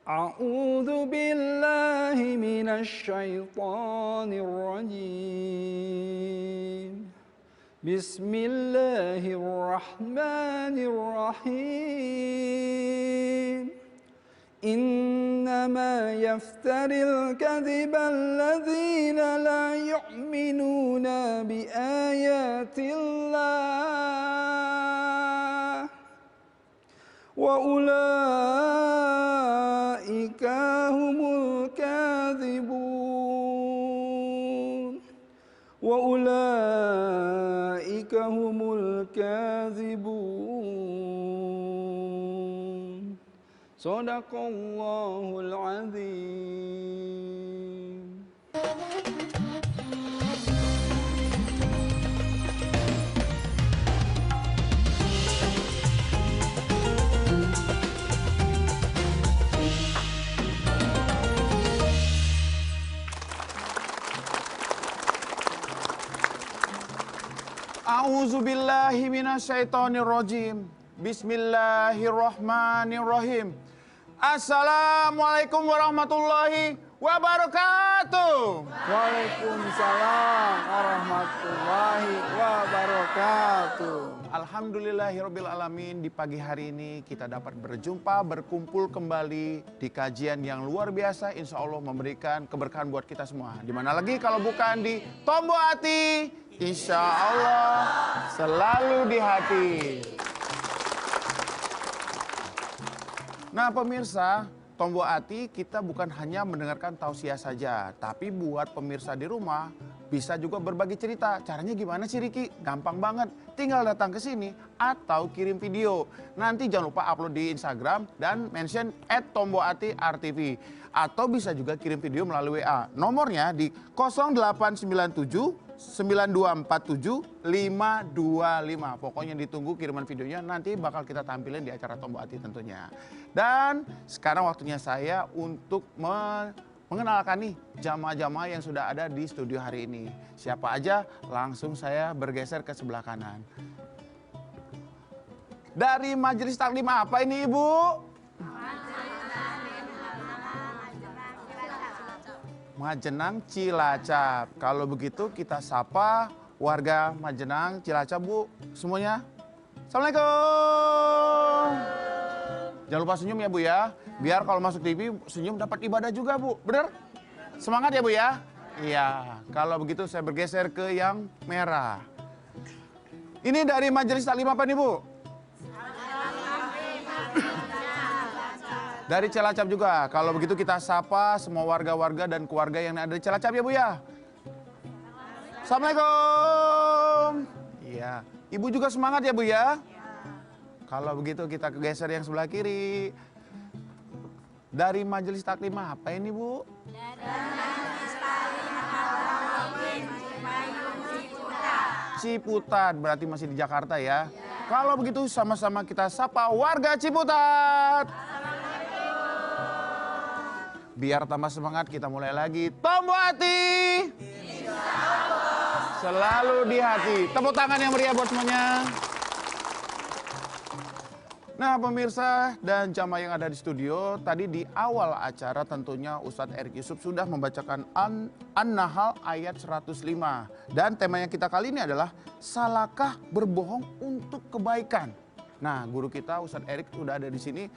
A'udzu billahi minasy syaithanir rajim. Bismillahirrahmanirrahim. Innama yaftaril kadhiba alladzina la yu'minuna bi ayatillah wa ulaika humul kadhibun wa ulaika humul kadhibun. Shadaqallahul azim. A'udzubillahi minasyaitonirrajim. Bismillahirrahmanirrahim. Assalamualaikum warahmatullahi wabarakatuh. Waalaikumsalam warahmatullahi wabarakatuh. Alhamdulillahirabbil alamin. Di pagi hari ini kita dapat berjumpa, berkumpul kembali di kajian yang luar biasa, insya Allah memberikan keberkahan buat kita semua. Dimana lagi kalau bukan di Tombo Hati, insya Allah selalu di hati. Nah pemirsa, Tombo Hati kita bukan hanya mendengarkan tausiah saja, tapi buat pemirsa di rumah bisa juga berbagi cerita. Caranya gimana sih Riki? Gampang banget, tinggal datang ke sini atau kirim video. Nanti jangan lupa upload di Instagram dan mention @tombohati_rtv. Atau bisa juga kirim video melalui WA. Nomornya di 0897 9247 525. Pokoknya ditunggu kiriman videonya, nanti bakal kita tampilin di acara Tombo Hati tentunya. Dan sekarang waktunya saya untuk mengenalkan nih jamaah-jamaah yang sudah ada di studio hari ini. Siapa aja? Langsung saya bergeser ke sebelah kanan. Dari Majelis Taklim apa ini Ibu? Majenang Cilacap. Kalau begitu kita sapa warga Majenang Cilacap Bu semuanya. Assalamualaikum. Jangan lupa senyum ya Bu ya. Biar kalau masuk TV senyum dapat ibadah juga Bu. Bener? Semangat ya Bu ya. Iya. Kalau begitu saya bergeser ke yang merah. Ini dari Majelis Taklim apa nih Bu? Dari Cilacap juga. Kalau begitu kita sapa semua warga-warga dan keluarga yang ada di Cilacap ya Bu ya. Assalamualaikum. Iya. Ibu juga semangat ya Bu ya. Kalau begitu kita geser yang sebelah kiri. Dari Majelis Taklim apa ini Bu? Dari Majelis Taklim Ciputat. Berarti masih di Jakarta ya. Kalau begitu sama-sama kita sapa warga Ciputat. Biar tambah semangat kita mulai lagi Tombo Hati. Selalu di hati. Tepuk tangan yang meriah buat semuanya. Nah pemirsa dan jamaah yang ada di studio, tadi di awal acara tentunya Ustadz Erik Yusuf sudah membacakan An-Nahl ayat 105. Dan temanya kita kali ini adalah salahkah berbohong untuk kebaikan. Nah guru kita Ustadz Erik sudah ada di sini.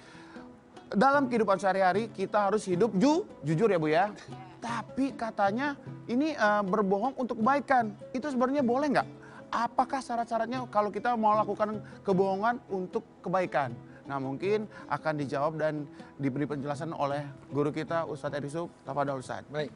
Dalam kehidupan sehari-hari kita harus hidup jujur ya Bu ya. Tapi katanya ini berbohong untuk kebaikan. Itu sebenarnya boleh nggak? Apakah syarat-syaratnya kalau kita mau lakukan kebohongan untuk kebaikan? Nah mungkin akan dijawab dan diberi penjelasan oleh guru kita Ustadz Erik Yusuf. Tafadhol Ustadz. Baik.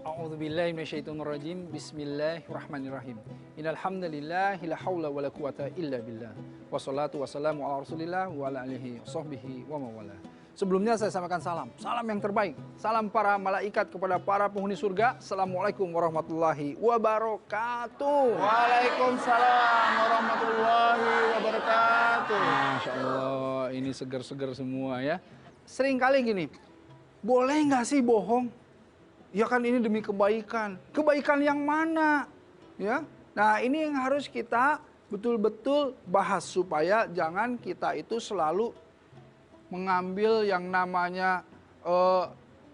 A'udzubillahi minasyaitonirrajim. Bismillahirrahmanirrahim. Innal hamdalillah la haula wala quwata illa billah. Wassalatu wassalamu ala Rasulillah wa ala alihi washabbihi wa mawala. Sebelumnya saya sampaikan salam yang terbaik. Salam para malaikat kepada para penghuni surga. Assalamualaikum warahmatullahi wabarakatuh. Waalaikumsalam warahmatullahi wabarakatuh. Masya Allah, ini seger-seger semua ya. Sering kali gini, boleh nggak sih bohong? Ya kan ini demi kebaikan. Kebaikan yang mana? Ya. Nah ini yang harus kita betul-betul bahas supaya jangan kita itu selalu mengambil yang namanya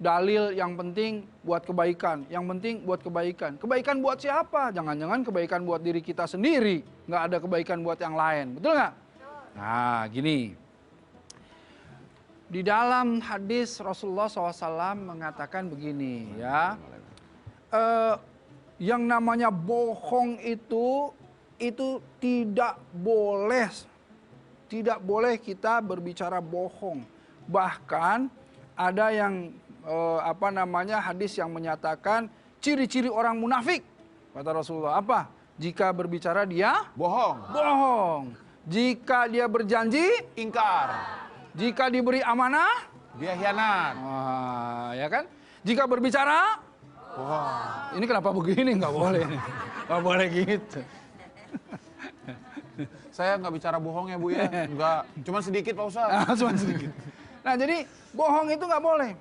dalil yang penting buat kebaikan, yang penting buat kebaikan. Kebaikan buat siapa? Jangan-jangan kebaikan buat diri kita sendiri, nggak ada kebaikan buat yang lain, betul nggak? Nah, gini. Di dalam hadis Rasulullah SAW mengatakan begini, ya. Yang namanya bohong itu tidak boleh kita berbicara bohong. Bahkan ada yang hadis yang menyatakan ciri-ciri orang munafik. Kata Rasulullah apa? Jika berbicara dia bohong. Jika dia berjanji Ingkar. jika diberi amanah Dia hianat. ya kan? Jika berbicara Wah. ini kenapa begini? Nggak boleh. Nggak boleh gitu. Saya nggak bicara bohong ya Bu ya. Nggak. Cuma sedikit Pak Ustadz. Cuma sedikit. Nah, jadi bohong itu nggak boleh.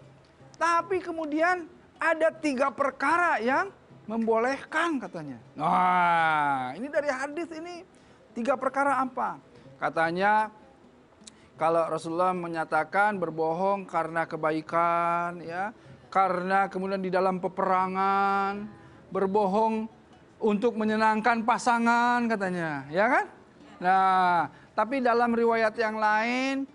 Tapi kemudian ada 3 perkara yang membolehkan katanya. Nah, ini dari hadis ini 3 perkara apa? Katanya kalau Rasulullah menyatakan berbohong karena kebaikan, ya, karena kemudian di dalam peperangan, berbohong untuk menyenangkan pasangan katanya, ya kan? Nah, tapi dalam riwayat yang lain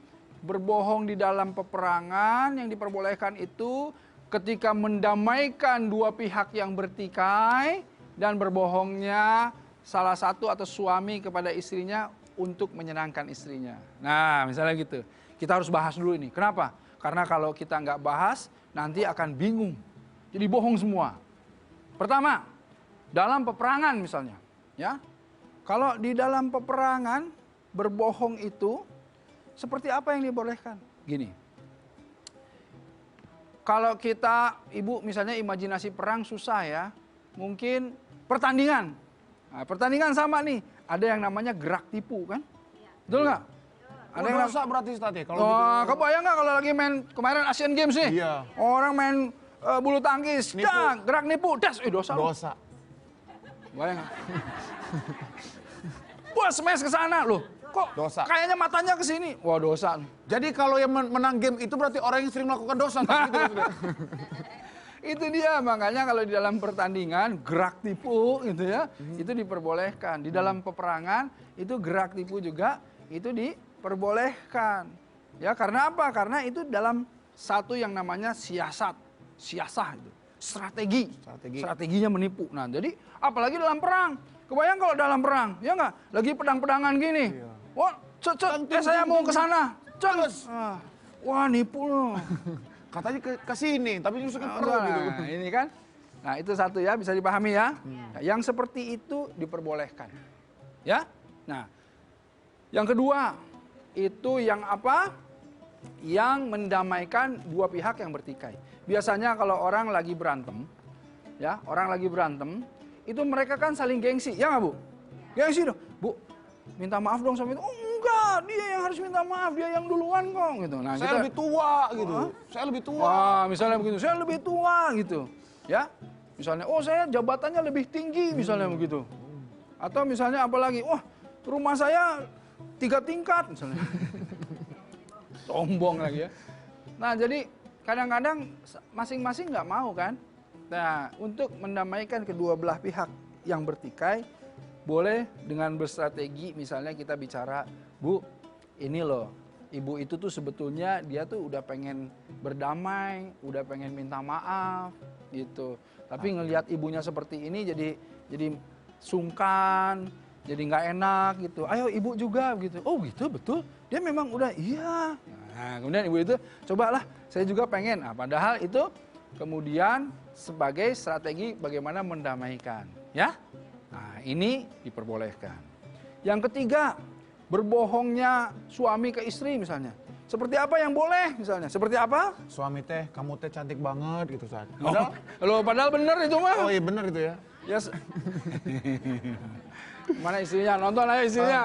berbohong di dalam peperangan yang diperbolehkan itu ketika mendamaikan 2 pihak yang bertikai dan berbohongnya salah satu atau suami kepada istrinya untuk menyenangkan istrinya. Nah, misalnya gitu. Kita harus bahas dulu ini. Kenapa? Karena kalau kita nggak bahas nanti akan bingung. Jadi bohong semua. Pertama, dalam peperangan misalnya, ya. Kalau di dalam peperangan berbohong itu seperti apa yang dibolehkan? Gini, kalau kita, Ibu misalnya imajinasi perang susah ya, mungkin pertandingan. Nah, pertandingan sama nih, ada yang namanya gerak tipu kan? Betul nggak? Ada yang dosa berarti Ustadz ya kalau oh, gitu. kebayang nggak kalau lagi main kemarin Asian Games nih? Iya. Orang main bulu tangkis, gerak nipu, das, dosa. Dosa. Bayang nggak? Wah, smash ke sana loh. Kok Dosa. kayaknya matanya ke sini? Wah, dosa. Jadi kalau yang menang game itu berarti orang yang sering melakukan dosa. Gitu, maksudnya. Itu dia, makanya kalau di dalam pertandingan gerak tipu gitu ya, itu diperbolehkan. Di dalam peperangan itu gerak tipu juga itu diperbolehkan. Ya, karena apa? Karena itu dalam satu yang namanya siasah itu. Strateginya menipu. Nah, jadi apalagi dalam perang. Kebayang kalau dalam perang, ya nggak? Lagi pedang-pedangan gini. Iya. Wah, saya mau ke sana. Wah, nipu loh. Katanya ke sini, tapi justru ke perut gitu. Nah, ini kan. Nah, itu satu ya, bisa dipahami ya. Nah, yang seperti itu diperbolehkan. Ya. Nah, yang kedua, itu yang apa? Yang mendamaikan 2 pihak yang bertikai. Biasanya kalau orang lagi berantem, ya, itu mereka kan saling gengsi, ya nggak Bu? Gengsi dong, Bu, minta maaf dong sama itu. Oh enggak, dia yang harus minta maaf, dia yang duluan kok, gitu. Nah, saya lebih tua, gitu. Saya lebih tua. Wah, misalnya begitu, saya lebih tua, gitu. Ya, misalnya, oh saya jabatannya lebih tinggi, misalnya begitu. Atau misalnya apalagi, wah rumah saya 3 tingkat, misalnya. Sombong lagi ya. Nah, jadi kadang-kadang masing-masing nggak mau kan. Nah, untuk mendamaikan kedua belah pihak yang bertikai, boleh dengan berstrategi, misalnya kita bicara, Bu, ini loh, ibu itu tuh sebetulnya dia tuh udah pengen berdamai, udah pengen minta maaf, gitu. Tapi ngelihat ibunya seperti ini jadi sungkan, jadi nggak enak gitu. Ayo ibu juga gitu. Oh gitu, betul. Dia memang udah iya. Nah, kemudian ibu itu, cobalah, saya juga pengen. Nah, padahal itu kemudian sebagai strategi bagaimana mendamaikan, ya. Nah, ini diperbolehkan. Yang ketiga, berbohongnya suami ke istri misalnya. Seperti apa yang boleh misalnya? Seperti apa? Suami teh, kamu teh cantik banget gitu saat. Padahal bener itu mah. Oh iya bener itu ya. Ya. Mana istrinya? Nonton aja istrinya.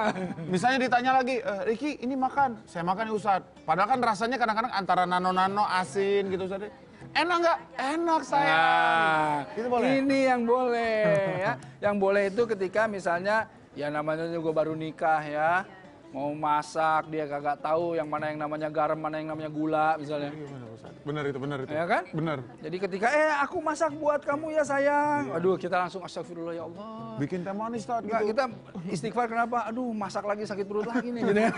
Misalnya ditanya lagi, Riki ini makan, saya makan ya Ustadz. Padahal kan rasanya kadang-kadang antara nano-nano asin gitu Ustadz. Enak nggak? Enak sayang. Nah, Itu boleh? Ini yang boleh ya. Yang boleh itu ketika misalnya ya namanya juga baru nikah ya. Mau masak dia kagak tahu yang mana yang namanya garam, mana yang namanya gula misalnya. Benar itu. Ya kan? Benar. Jadi ketika aku masak buat kamu ya sayang. Aduh, kita langsung astagfirullah ya Allah. Bikin teh manis Ustaz Enggak, gitu. kita istighfar kenapa? Aduh, masak lagi sakit perut lagi nih gitu ya.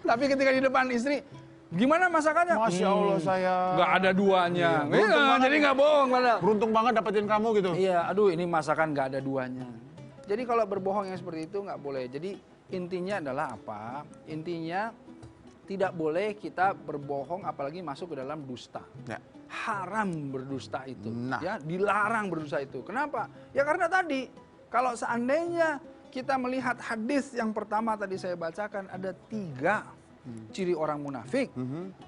Tapi ketika di depan istri, gimana masakannya? Masya Allah saya. Nggak ada duanya. Iya, jadi nggak bohong padahal. Beruntung banget dapetin kamu gitu. Iya, aduh ini masakan nggak ada duanya. Jadi kalau berbohong yang seperti itu nggak boleh. Jadi intinya adalah apa? Intinya tidak boleh kita berbohong apalagi masuk ke dalam dusta. Ya. Haram berdusta itu. Nah. Ya, dilarang berdusta itu. Kenapa? Ya karena tadi kalau seandainya kita melihat hadis yang pertama tadi saya bacakan ada 3 ciri orang munafik.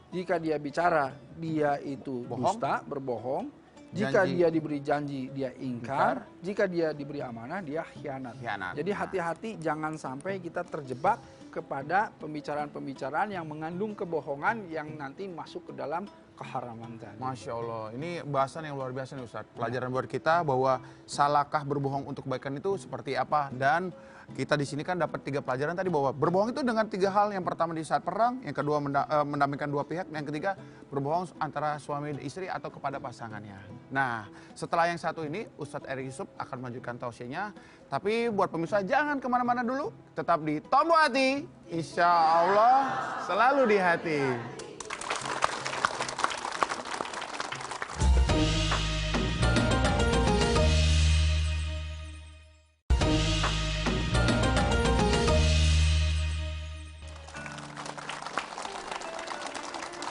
Jika dia bicara, dia itu dusta, berbohong. Jika dia diberi janji, dia ingkar. Jika dia diberi amanah, dia khianat. Jadi hati-hati jangan sampai kita terjebak kepada pembicaraan-pembicaraan yang mengandung kebohongan yang nanti masuk ke dalam keharaman tadi. Masya Allah, ini bahasan yang luar biasa nih Ustaz. Pelajaran buat kita bahwa salahkah berbohong untuk kebaikan itu seperti apa. Dan kita di sini kan dapat 3 pelajaran tadi bahwa berbohong itu dengan 3 hal. Yang pertama di saat perang, yang kedua mendampingkan 2 pihak, yang ketiga berbohong antara suami dan istri atau kepada pasangannya. Nah, setelah yang satu ini Ustadz Erik Yusuf akan melanjutkan tausiahnya. Tapi buat pemirsa jangan kemana-mana dulu, tetap di Tombo Hati. Insya Allah selalu di hati.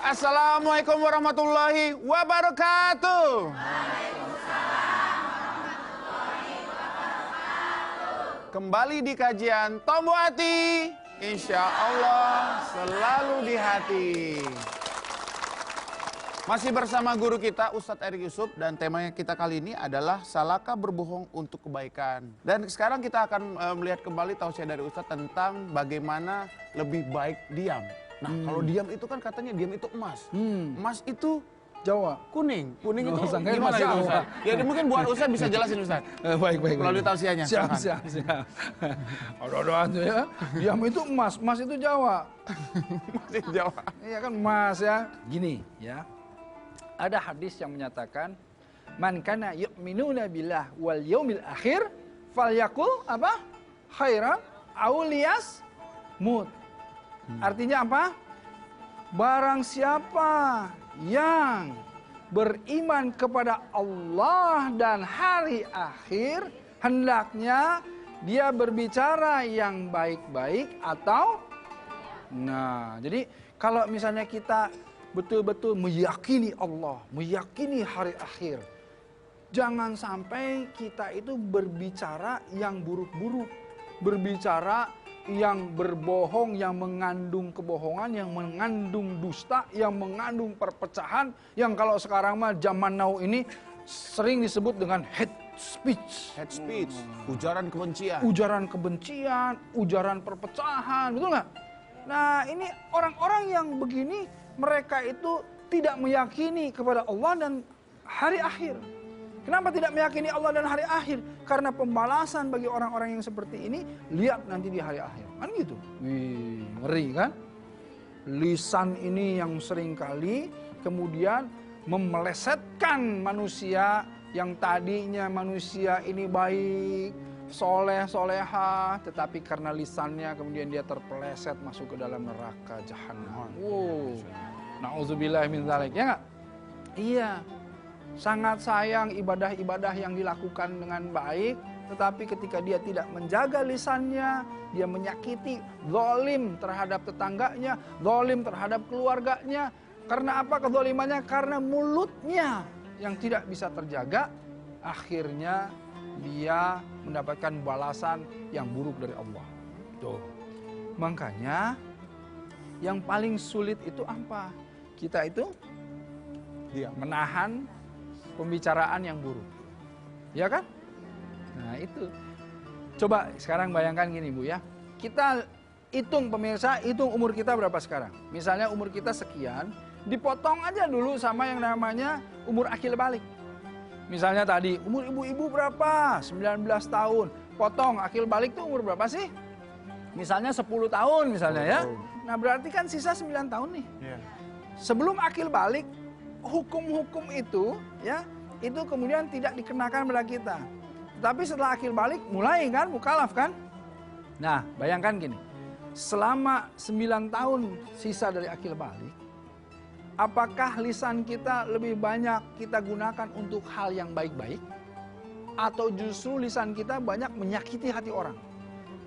Assalamualaikum warahmatullahi wabarakatuh. Kembali di kajian Tombo Hati. Insya Allah selalu di hati. Masih bersama guru kita Ustadz Erik Yusuf dan temanya kita kali ini adalah salahkah berbohong untuk kebaikan. Dan sekarang kita akan melihat kembali tausiah dari Ustadz tentang bagaimana lebih baik diam. Nah, kalau diam itu kan katanya diam itu emas. Emas itu Jawa. kuning. Kuning itu sangkain gimana emas gitu Jawa. Ustaz? Ya mungkin buat Ustaz bisa jelasin Ustaz. Baik. Melalui tausiahnya. Siap. Ada tuh ya. Diam itu emas, emas itu Jawa. Masih Jawa. Iya kan emas ya. Gini ya. Ada hadis yang menyatakan man kana yu'minuna billah wal yaumil akhir falyakul apa? Khairan aw liyasmut. Artinya apa? Barang siapa yang beriman kepada Allah dan hari akhir, hendaknya dia berbicara yang baik-baik atau jadi kalau misalnya kita betul-betul meyakini Allah, meyakini hari akhir, jangan sampai kita itu berbicara yang buruk-buruk, berbicara yang berbohong, yang mengandung kebohongan, yang mengandung dusta, yang mengandung perpecahan, yang kalau sekarang mah zaman now ini sering disebut dengan hate speech. Hate speech, ujaran kebencian. Ujaran kebencian, ujaran perpecahan, betul nggak? Nah ini orang-orang yang begini, mereka itu tidak meyakini kepada Allah dan hari akhir. Kenapa tidak meyakini Allah dan hari akhir? Karena pembalasan bagi orang-orang yang seperti ini, lihat nanti di hari akhir. Kan gitu. Wih, ngeri kan? Lisan ini yang seringkali kemudian memelesetkan manusia yang tadinya manusia ini baik, soleh-soleha, tetapi karena lisannya kemudian dia terpeleset masuk ke dalam neraka jahanam. Wow. Nauzubillah min dzalik, ya enggak? Iya. Sangat sayang ibadah-ibadah yang dilakukan dengan baik, tetapi ketika dia tidak menjaga lisannya, dia menyakiti, zalim terhadap tetangganya, zalim terhadap keluarganya. Karena apa kezalimannya? Karena mulutnya yang tidak bisa terjaga, akhirnya dia mendapatkan balasan yang buruk dari Allah. Tuh. Makanya yang paling sulit itu apa? Kita itu menahan pembicaraan yang buruk. Ya kan? Nah itu. Coba sekarang bayangkan gini Bu ya. Kita hitung pemirsa, hitung umur kita berapa sekarang. Misalnya umur kita sekian, dipotong aja dulu sama yang namanya umur akil balik. Misalnya tadi, umur ibu-ibu berapa? 19 tahun. Potong akil balik tuh umur berapa sih? Misalnya 10 tahun misalnya ya. 10 tahun. Nah berarti kan sisa 9 tahun nih. Iya. Sebelum akil balik, hukum-hukum itu ya, itu kemudian tidak dikenakan pada kita. Tapi setelah akil balik mulai kan mukalaf kan. Nah bayangkan gini, selama 9 tahun sisa dari akil balik, apakah lisan kita lebih banyak kita gunakan untuk hal yang baik-baik? Atau justru lisan kita banyak menyakiti hati orang,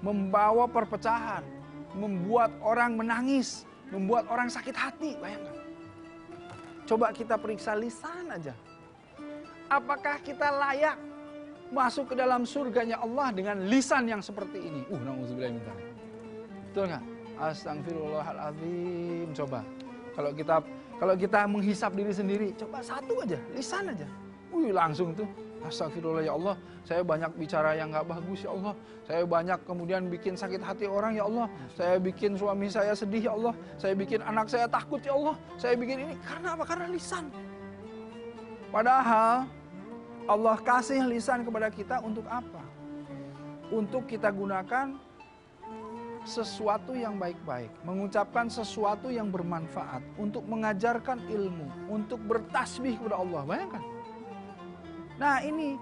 membawa perpecahan, membuat orang menangis, membuat orang sakit hati, bayangkan. Coba kita periksa lisan aja. Apakah kita layak masuk ke dalam surganya Allah dengan lisan yang seperti ini? Na'udzubillah min dzalik. Betul nggak? Astagfirullahaladzim. Coba. Kalau kita menghisap diri sendiri, coba satu aja, lisan aja. Langsung tuh. Astagfirullah ya Allah, saya banyak bicara yang nggak bagus ya Allah. Saya banyak kemudian bikin sakit hati orang ya Allah. Saya bikin suami saya sedih ya Allah. Saya bikin anak saya takut ya Allah. Saya bikin ini karena apa? Karena lisan. Padahal Allah kasih lisan kepada kita untuk apa? Untuk kita gunakan sesuatu yang baik-baik, mengucapkan sesuatu yang bermanfaat, untuk mengajarkan ilmu, untuk bertasbih kepada Allah. Bayangkan. Nah ini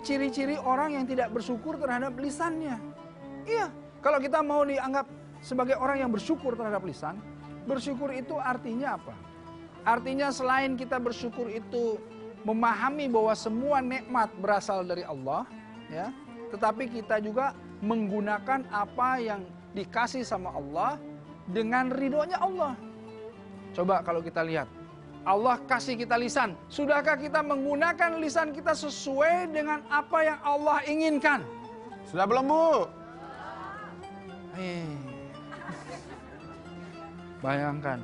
ciri-ciri orang yang tidak bersyukur terhadap lisannya. Iya, kalau kita mau dianggap sebagai orang yang bersyukur terhadap lisan, bersyukur itu artinya apa? Artinya selain kita bersyukur itu memahami bahwa semua nikmat berasal dari Allah, ya, tetapi kita juga menggunakan apa yang dikasih sama Allah dengan ridhonya Allah. Coba kalau kita lihat, Allah kasih kita lisan. Sudahkah kita menggunakan lisan kita sesuai dengan apa yang Allah inginkan? Sudah belum, Bu? Bayangkan.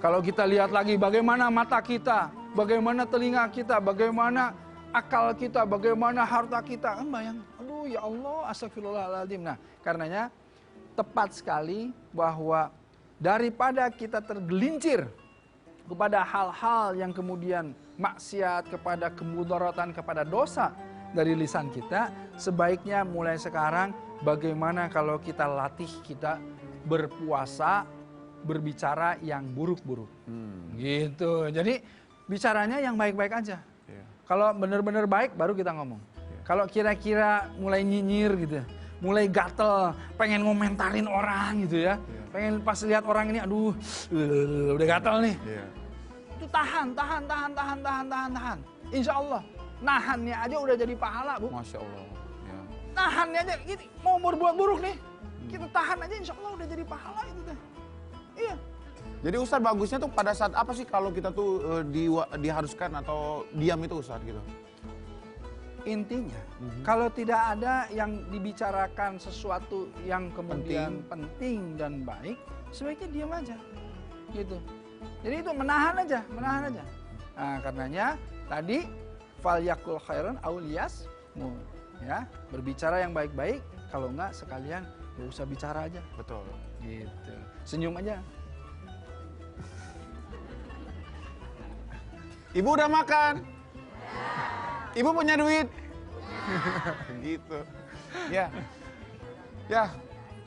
Kalau kita lihat lagi bagaimana mata kita, bagaimana telinga kita, bagaimana akal kita, bagaimana harta kita. Bayangkan. Aduh ya Allah, astagfirullahaladzim. Nah, karenanya tepat sekali bahwa daripada kita tergelincir kepada hal-hal yang kemudian maksiat, kepada kemudaratan, kepada dosa dari lisan kita, sebaiknya mulai sekarang bagaimana kalau kita latih kita berpuasa, berbicara yang buruk-buruk. Gitu. Jadi bicaranya yang baik-baik aja. Kalau benar-benar baik baru kita ngomong. Kalau kira-kira mulai nyinyir gitu, mulai gatel, pengen ngomentarin orang gitu ya. Pengen pas lihat orang ini, aduh, udah gatel nih. Itu tahan. Insya Allah, nahannya aja udah jadi pahala, Bu. Masya Allah. Ya. Nahannya aja, gitu, mau berbuat buruk nih, kita tahan aja, insya Allah udah jadi pahala itu teh. Iya. Jadi Ustadz bagusnya tuh pada saat apa sih kalau kita tuh diharuskan atau diam itu Ustadz gitu? Intinya, kalau tidak ada yang dibicarakan sesuatu yang kemudian penting dan baik, sebaiknya diam aja, gitu. Jadi itu menahan aja. Nah, karenanya tadi falyakul khairan auliyas, ya, berbicara yang baik-baik. Kalau enggak sekalian gak usah bicara aja. Betul. Gitu. Senyum aja. Ibu udah makan? Ibu punya duit? Gitu. Ya.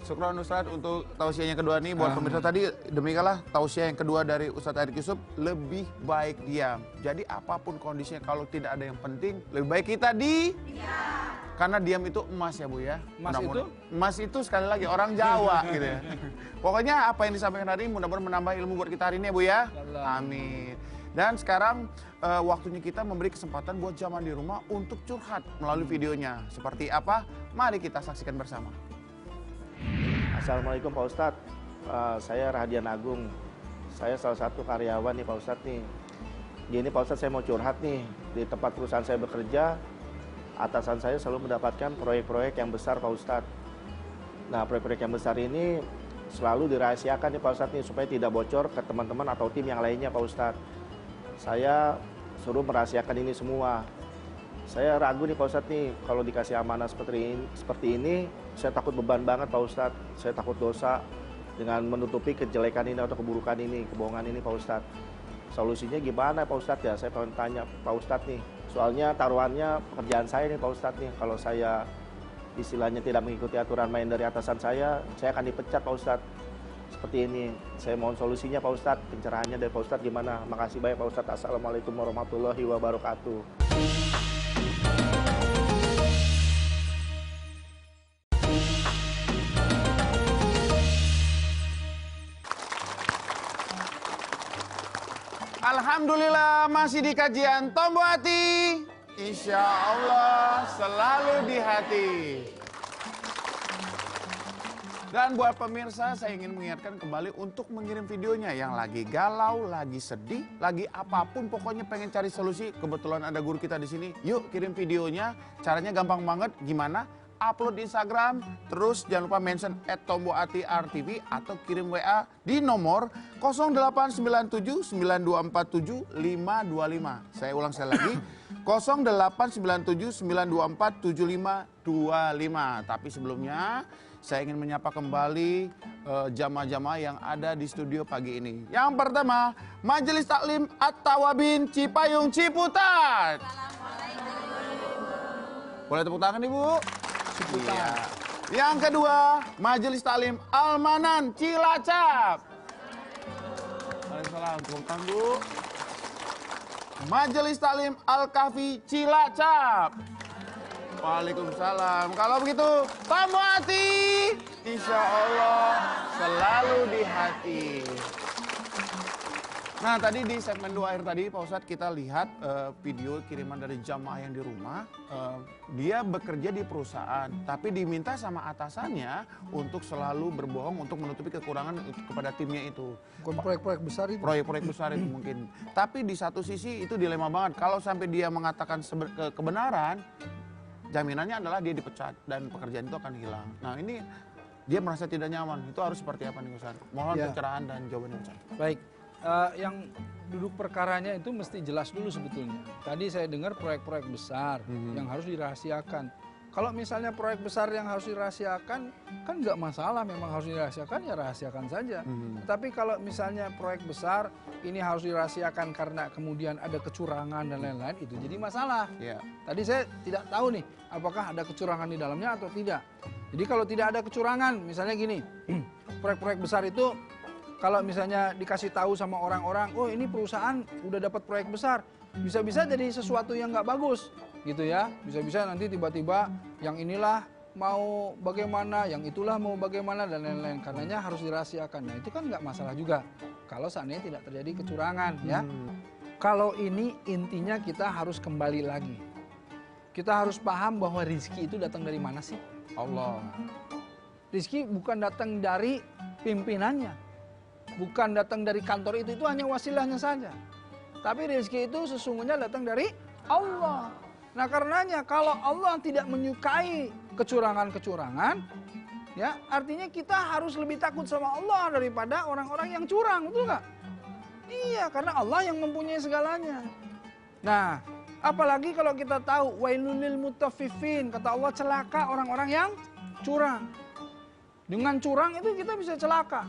Syukron Ustadz untuk tausiah yang kedua nih buat pemirsa tadi, demikianlah tausiah yang kedua dari Ustadz Arik Yusuf, lebih baik diam. Jadi apapun kondisinya kalau tidak ada yang penting, lebih baik kita diam. Karena diam itu emas ya Bu ya. Emas itu sekali lagi orang Jawa gitu ya. Pokoknya apa yang disampaikan hari ini mudah-mudahan menambah ilmu buat kita hari ini ya Bu ya. Amin. Dan sekarang waktunya kita memberi kesempatan buat jamaah di rumah untuk curhat melalui videonya. Seperti apa? Mari kita saksikan bersama. Assalamualaikum Pak Ustadz, saya Rahadian Agung. Saya salah satu karyawan nih Pak Ustadz nih. Gini Pak Ustadz, saya mau curhat nih. Di tempat perusahaan saya bekerja, atasan saya selalu mendapatkan proyek-proyek yang besar Pak Ustadz. Nah, proyek-proyek yang besar ini selalu dirahasiakan nih Pak Ustadz nih, supaya tidak bocor ke teman-teman atau tim yang lainnya Pak Ustadz. Saya suruh merahasiakan ini semua. Saya ragu nih Pak Ustadz nih, kalau dikasih amanah seperti ini, saya takut beban banget Pak Ustadz. Saya takut dosa dengan menutupi kejelekan ini atau keburukan ini, kebohongan ini Pak Ustadz. Solusinya gimana Pak Ustadz ya? Saya pengen tanya Pak Ustadz nih. Soalnya taruhannya pekerjaan saya nih Pak Ustadz nih. Kalau saya istilahnya tidak mengikuti aturan main dari atasan saya akan dipecat Pak Ustadz. Seperti ini, saya mohon solusinya Pak Ustadz, pencerahannya dari Pak Ustadz gimana? Makasih banyak Pak Ustadz. Assalamualaikum warahmatullahi wabarakatuh. Alhamdulillah masih di kajian Tombo Hati. Insya Allah selalu di hati. Dan buat pemirsa, saya ingin mengingatkan kembali untuk mengirim videonya yang lagi galau, lagi sedih, lagi apapun, pokoknya pengen cari solusi. Kebetulan ada guru kita di sini. Yuk kirim videonya. Caranya gampang banget. Gimana? Upload di Instagram, terus jangan lupa mention @tomboatirtv atau kirim WA di nomor 089792475525. Saya ulang sekali lagi, 089792475525. Tapi sebelumnya saya ingin menyapa kembali jamaah-jamaah yang ada di studio pagi ini. Yang pertama, Majelis Taklim At-Tawabin Cipayung Ciputat. Boleh tepuk tangan Ibu? Iya. Yang kedua, Majelis Taklim Al-Manan Cilacap. Waalaikumsalam, tepuk tangan Bu. Majelis Taklim Al-Kahfi Cilacap. Waalaikumsalam. Kalau begitu, Tombo Hati, insya Allah selalu di hati. Nah, tadi di segmen 2 akhir tadi, Pak Ustadz, kita lihat video kiriman dari jamaah yang di rumah. Dia bekerja di perusahaan, tapi diminta sama atasannya untuk selalu berbohong untuk menutupi kekurangan kepada timnya itu. Bukan proyek-proyek besar itu. Proyek-proyek besar itu mungkin. Tapi di satu sisi itu dilema banget. Kalau sampai dia mengatakan kebenaran, jaminannya adalah dia dipecat dan pekerjaan itu akan hilang. Nah, ini dia merasa tidak nyaman. Itu harus seperti apa nih Ustadz? Mohon pencerahan dan jawabannya Ustadz. Baik. Yang duduk perkaranya itu mesti jelas dulu sebetulnya. Tadi saya dengar proyek-proyek besar yang harus dirahasiakan. Kalau misalnya proyek besar yang harus dirahasiakan, kan nggak masalah, memang harus dirahasiakan, ya rahasiakan saja. Tapi kalau misalnya proyek besar ini harus dirahasiakan karena kemudian ada kecurangan dan lain-lain, itu jadi masalah. Tadi saya tidak tahu nih, apakah ada kecurangan di dalamnya atau tidak. Jadi kalau tidak ada kecurangan, misalnya gini, proyek-proyek besar itu kalau misalnya dikasih tahu sama orang-orang, oh ini perusahaan udah dapat proyek besar, bisa-bisa jadi sesuatu yang nggak bagus, gitu ya. Bisa-bisa nanti tiba-tiba yang inilah mau bagaimana, yang itulah mau bagaimana dan lain-lain. Karenanya harus dirahasiakan. Nah itu kan nggak masalah juga kalau seandainya tidak terjadi kecurangan, ya. Kalau ini intinya kita harus kembali lagi. Kita harus paham bahwa rizki itu datang dari mana sih? Allah. Rizki bukan datang dari pimpinannya. Bukan datang dari kantor itu hanya wasilahnya saja. Tapi rezeki itu sesungguhnya datang dari Allah. Nah karenanya kalau Allah tidak menyukai kecurangan-kecurangan, ya artinya kita harus lebih takut sama Allah daripada orang-orang yang curang, betul nggak? Iya, karena Allah yang mempunyai segalanya. Nah, apalagi kalau kita tahu wailul lil mutaffifin, kata Allah celaka orang-orang yang curang. Dengan curang itu kita bisa celaka.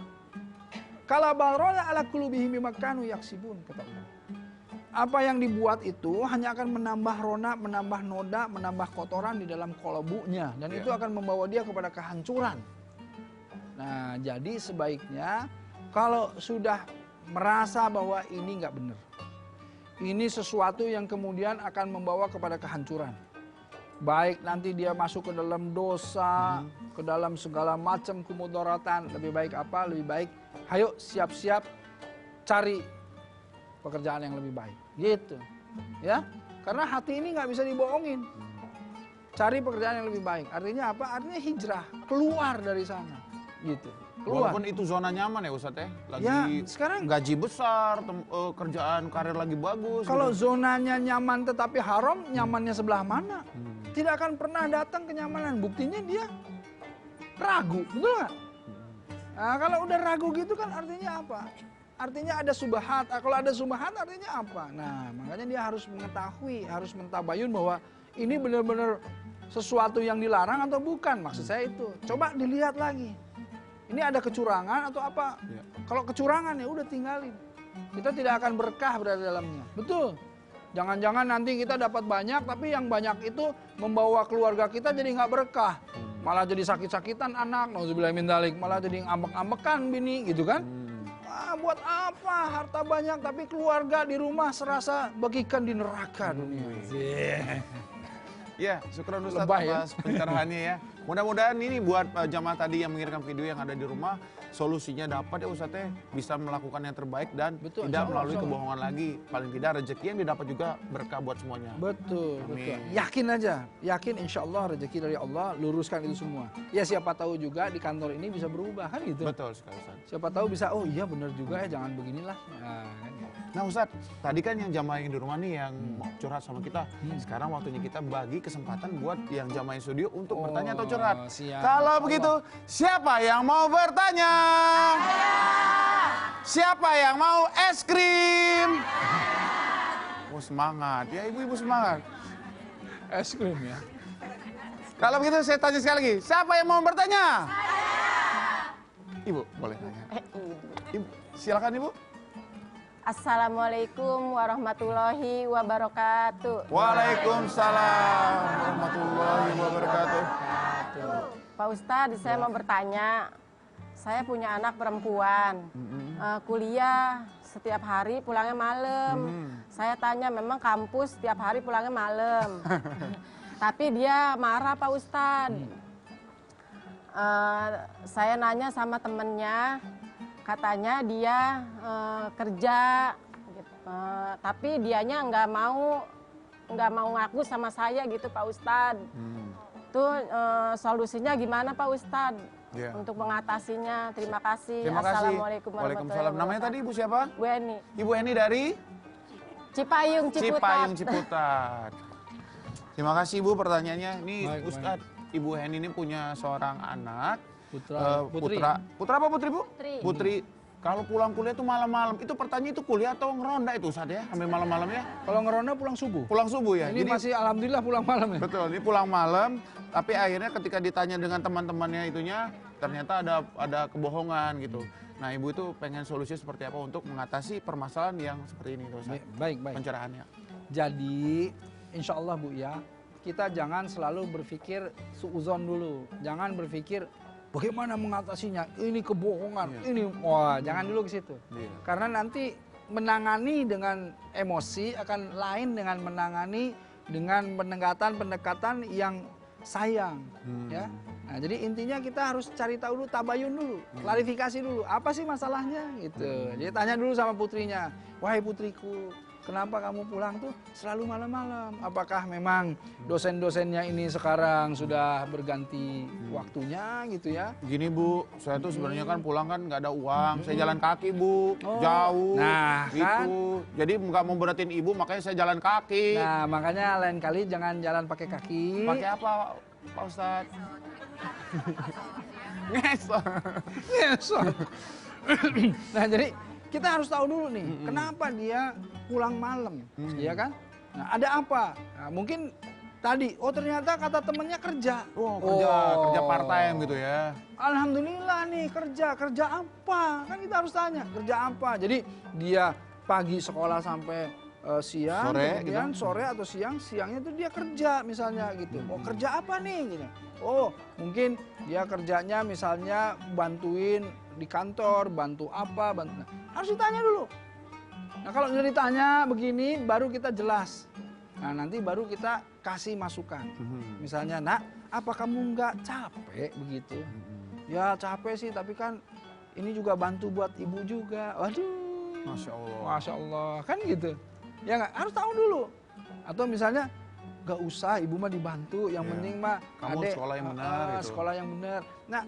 Kala balrola ala qulubihim bima kanu yaksibun, kata Allah. Apa yang dibuat itu hanya akan menambah rona, menambah noda, menambah kotoran di dalam kolbunya, dan itu akan membawa dia kepada kehancuran. Nah, jadi sebaiknya kalau sudah merasa bahwa ini nggak benar, ini sesuatu yang kemudian akan membawa kepada kehancuran. Baik nanti dia masuk ke dalam dosa, ke dalam segala macam kemudaratan. Lebih baik apa? Lebih baik, ayo siap-siap cari pekerjaan yang lebih baik. Gitu, ya. Karena hati ini nggak bisa dibohongin. Cari pekerjaan yang lebih baik. Artinya apa? Artinya hijrah, keluar dari sana. Gitu. Keluar. Walaupun itu zona nyaman ya Ustadz ya. Lagi ya, sekarang gaji besar, kerjaan karir lagi bagus. Kalau gitu. zonanya nyaman tetapi haram, nyamannya sebelah mana? Tidak akan pernah datang kenyamanan. Buktinya dia ragu, betul nggak? Nah, kalau udah ragu gitu kan artinya apa? Artinya ada subhat. Kalau ada subhat artinya apa? Nah, makanya dia harus mengetahui, harus mentabayun bahwa ini benar-benar sesuatu yang dilarang atau bukan. Maksud saya itu. Coba dilihat lagi. Ini ada kecurangan atau apa? Kalau kecurangan ya udah tinggalin. Kita tidak akan berkah berada dalamnya. Betul. Jangan-jangan nanti kita dapat banyak, tapi yang banyak itu membawa keluarga kita jadi nggak berkah. Malah jadi sakit-sakitan anak, nauzubillah min dzalik, malah jadi ngambek-ngambekan bini gitu kan. Buat apa harta banyak tapi keluarga di rumah serasa bagikan di neraka dunia. Ya, syukran Ustaz Lebay, ya. atas pencerahannya ya. Mudah-mudahan ini buat jamaah tadi yang mengirimkan video yang ada di rumah, solusinya dapat ya Ustaz ya, bisa melakukan yang terbaik dan Betul, tidak insya Allah, melalui insya Allah. kebohongan lagi. Paling tidak rezeki yang didapat juga berkah buat semuanya. Betul, Amin. betul. Yakin aja, yakin insya Allah rezeki dari Allah, luruskan itu semua. Ya siapa tahu juga di kantor ini bisa berubah kan gitu. Betul sekali Ustaz. Siapa tahu bisa, oh iya benar juga ya, jangan beginilah. Nah, kan gitu. Nah Ustaz, tadi kan yang jamaah yang di rumah nih yang mau curhat sama kita. Sekarang waktunya kita bagi kesempatan buat yang jamaah yang studio untuk bertanya atau curhat. Siap. Kalau Insya begitu, siapa yang mau bertanya? Siapa yang mau es krim? Oh semangat, ya ibu-ibu semangat. Es krim ya. Kalau begitu saya tanya sekali lagi, siapa yang mau bertanya? Ibu, boleh tanya. Ibu, silakan ibu. Assalamualaikum warahmatullahi wabarakatuh. Waalaikumsalam warahmatullahi wabarakatuh. Pak Ustadz, saya mau bertanya. Saya punya anak perempuan, kuliah setiap hari pulangnya malam. Saya tanya, memang kampus setiap hari pulangnya malam. Tapi dia marah Pak Ustadz. Saya nanya sama temennya, katanya dia kerja, gitu. Tapi dianya nggak mau ngaku sama saya gitu Pak Ustadz. Tuh solusinya gimana Pak Ustadz? Ya. Untuk mengatasinya. Terima kasih. Terima kasih. Assalamualaikum warahmatullahi Waalaikumsalam. Namanya tadi ibu siapa? Bu Eni. Ibu Eni dari Cipayung, Ciputat. Cipayung Ciputat. Terima kasih ibu pertanyaannya. Ini Baik, Ustadz, Ibu Eni ini punya seorang anak. Putri. Putra apa putri bu? Putri. Putri. Kalau pulang kuliah itu malam-malam, itu pertanyaan itu kuliah atau ngeronda itu Ustadz ya? Sampai malam-malam ya? Kalau ngeronda pulang subuh. Pulang subuh ya? Ini masih alhamdulillah pulang malam ya. Betul, ini pulang malam, tapi akhirnya ketika ditanya dengan teman-temannya itunya, ternyata ada kebohongan gitu. Nah ibu itu pengen solusi seperti apa untuk mengatasi permasalahan yang seperti ini tuh Ustadz? Baik. Pencerahannya. Jadi insya Allah Bu ya, kita jangan selalu berpikir suuzon dulu. Jangan berpikir bagaimana mengatasinya, ini kebohongan, ini wah jangan dulu ke situ. Iya. Karena nanti menangani dengan emosi akan lain dengan menangani dengan pendekatan yang sayang, ya. Nah, jadi intinya kita harus cari tahu dulu, tabayun dulu, klarifikasi dulu, apa sih masalahnya gitu. Jadi tanya dulu sama putrinya, wahai putriku, kenapa kamu pulang tuh selalu malam-malam? Apakah memang dosen-dosennya ini sekarang sudah berganti waktunya gitu ya? Gini Bu, saya tuh sebenarnya kan pulang kan nggak ada uang, saya jalan kaki Bu, Oh. jauh, Nah, gitu. Jadi nggak mau beratin ibu, makanya saya jalan kaki. Nah, makanya lain kali jangan jalan pakai kaki. Pakai apa Pak Ustadz? Ngesot. Ngesot. Nah, jadi kita harus tahu dulu nih, kenapa dia pulang malam, ya kan? Nah, ada apa? Nah, mungkin tadi, oh ternyata kata temennya kerja. Oh, kerja part time gitu ya. Alhamdulillah nih kerja apa? Kan kita harus tanya, kerja apa? Jadi dia pagi sekolah sampai siang, Sore, kemudian gitu. sore atau siangnya tuh dia kerja misalnya gitu. Oh kerja apa nih? Gitu. Oh mungkin dia kerjanya misalnya bantuin di kantor, bantu apa, bantu. Nah, harus ditanya dulu. Nah kalau sudah ditanya begini, baru kita jelas. Nah nanti baru kita kasih masukan. Misalnya, nak, apa kamu nggak capek begitu? Ya capek sih, tapi kan ini juga bantu buat ibu juga. Waduh, Masya Allah. Masya Allah, kan gitu. Ya nggak, harus tahu dulu. Atau misalnya, nggak usah, ibu mah dibantu. Yang Ya. penting mah, Kamu adek, sekolah yang benar gitu. Sekolah yang benar. Nah,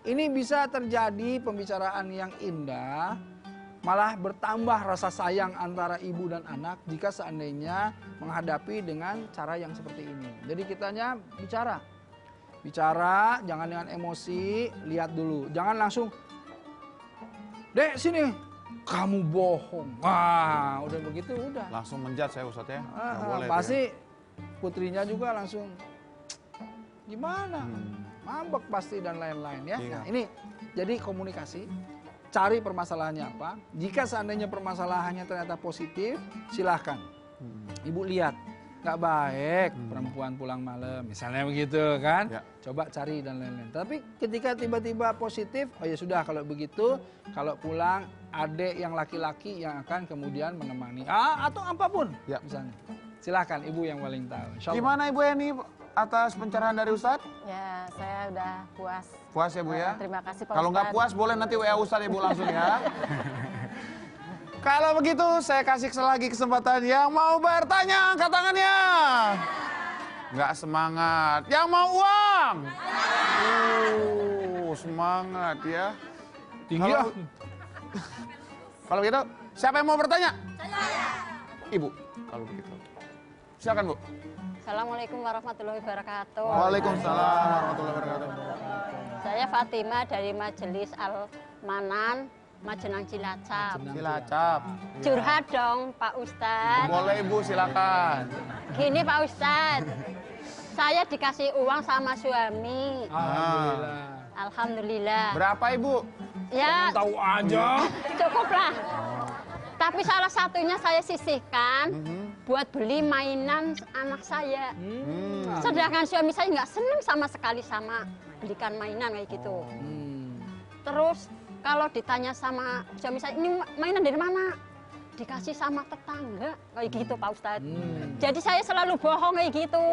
ini bisa terjadi pembicaraan yang indah, malah bertambah rasa sayang antara ibu dan anak jika seandainya menghadapi dengan cara yang seperti ini. Jadi kitanya bicara, jangan dengan emosi, lihat dulu. Jangan langsung, dek sini, kamu bohong. Wah, udah begitu udah. Langsung menjat saya Ustadz ya. Nggak boleh tuh Pasti ya. putrinya juga langsung, gimana? Mabek pasti dan lain-lain ya. Iya. Nah ini jadi komunikasi, cari permasalahannya apa. Jika seandainya permasalahannya ternyata positif, silahkan Ibu lihat, nggak baik perempuan pulang malam, misalnya begitu kan. Ya. Coba cari dan lain-lain. Tapi ketika tiba-tiba positif, oh ya sudah kalau begitu, kalau pulang adik yang laki-laki yang akan kemudian menemani. Atau apapun, Ya. misalnya. Silakan ibu yang paling tahu. Insya Allah. Gimana Ibu Eni atas pencerahan dari Ustadz? Ya, saya udah puas. Puas ya Bu ya? Terima kasih Pak Kalau nggak Ustadz. puas boleh nanti WA Ustadz Ibu langsung ya. Kalau begitu saya kasih lagi kesempatan yang mau bertanya angkat tangannya. Nggak semangat. Yang mau uang? Semangat ya. Tinggi Kalau- Kalau gitu, siapa yang mau bertanya? Ibu, kalau begitu. Silakan Bu. Assalamualaikum warahmatullahi wabarakatuh. Waalaikumsalam warahmatullahi wabarakatuh. Saya Fatima dari Majelis Al-Manan, Majenang Cilacap. Cilacap. Curhat dong Pak Ustadz. Boleh Ibu, silakan. Gini Pak Ustadz, saya dikasih uang sama suami. Alhamdulillah. Alhamdulillah. Berapa Ibu? Ya Tahu aja. cukuplah. Tapi salah satunya saya sisihkan buat beli mainan anak saya. Sedangkan suami saya nggak seneng sama sekali sama belikan mainan kayak gitu. Terus kalau ditanya sama suami saya, ini mainan dari mana? Dikasih sama tetangga, kayak gitu Pak Ustadz. Jadi saya selalu bohong kayak gitu.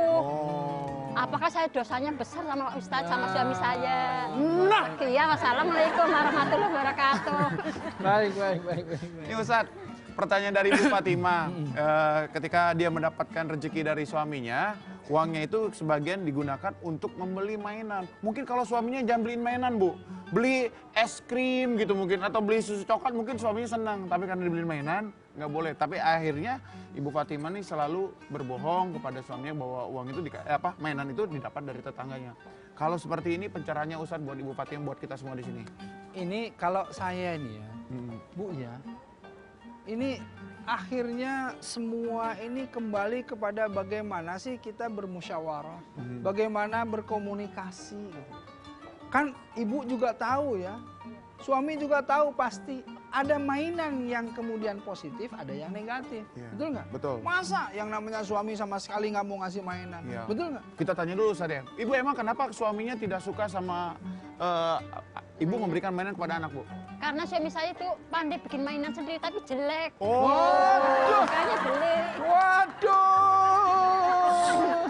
Apakah saya dosanya besar sama Pak Ustadz, sama suami saya? Sekian, wassalamualaikum warahmatullahi wabarakatuh. Baik. Ini Ustadz, pertanyaan dari Ibu Fatima. Ketika dia mendapatkan rezeki dari suaminya, uangnya itu sebagian digunakan untuk membeli mainan. Mungkin kalau suaminya jangan beliin mainan Bu, beli es krim gitu mungkin, atau beli susu coklat mungkin suaminya senang. Tapi karena dibeliin mainan, nggak boleh. Tapi akhirnya Ibu Fatima nih selalu berbohong kepada suaminya bahwa uang itu, mainan itu didapat dari tetangganya. Kalau seperti ini pencerahannya Ustadz buat Ibu Fatima, buat kita semua di sini. Ini kalau saya ini ya, Bu ya, ini akhirnya semua ini kembali kepada bagaimana sih kita bermusyawarah, bagaimana berkomunikasi. Gitu. Kan ibu juga tahu ya, suami juga tahu pasti ada mainan yang kemudian positif, ada yang negatif, Iya, betul nggak? betul. Masa yang namanya suami sama sekali nggak mau ngasih mainan, Iya. betul nggak? Kita tanya dulu Ustadz ya, Ibu emang kenapa suaminya tidak suka sama Ibu memberikan mainan kepada anak Bu? Karena suami saya itu pandai bikin mainan sendiri tapi jelek. Oh, Makanya beli. Waduh.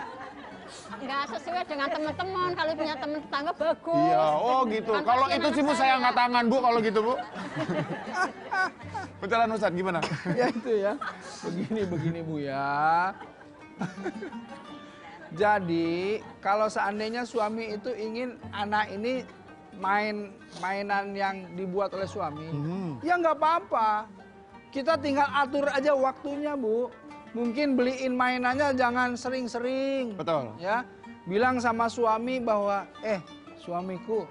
Nggak sesuai dengan teman-teman. Kalau punya teman tetangga bagus. iya, oh gitu. Kan Kalau kasihan itu sih Bu anak saya angkat tangan Bu kalau gitu Bu. Betulan Ustadz gimana? Ya itu ya, begini Bu ya. Jadi kalau seandainya suami itu ingin anak ini mainan yang dibuat oleh suami, ya nggak apa-apa. Kita tinggal atur aja waktunya Bu. Mungkin beliin mainannya jangan sering-sering. Betul. Ya, bilang sama suami bahwa, suamiku,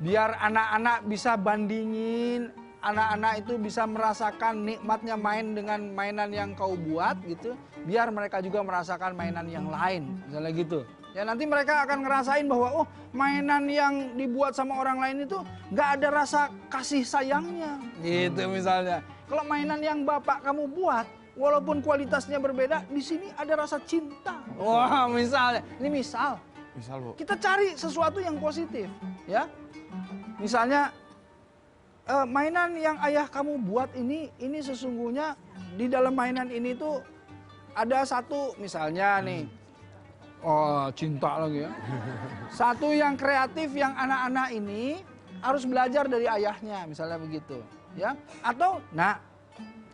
biar anak-anak bisa bandingin, anak-anak itu bisa merasakan nikmatnya main dengan mainan yang kau buat gitu, biar mereka juga merasakan mainan yang lain, misalnya gitu. Ya nanti mereka akan ngerasain bahwa mainan yang dibuat sama orang lain itu nggak ada rasa kasih sayangnya, gitu misalnya. Kalau mainan yang bapak kamu buat, walaupun kualitasnya berbeda, di sini ada rasa cinta. Wah, misalnya, ini misal Bu. kita cari sesuatu yang positif, ya. Misalnya mainan yang ayah kamu buat ini sesungguhnya di dalam mainan ini tuh ada satu misalnya nih. Oh, cinta lagi ya. Satu yang kreatif yang anak-anak ini harus belajar dari ayahnya, misalnya begitu, ya. Atau, "Nak,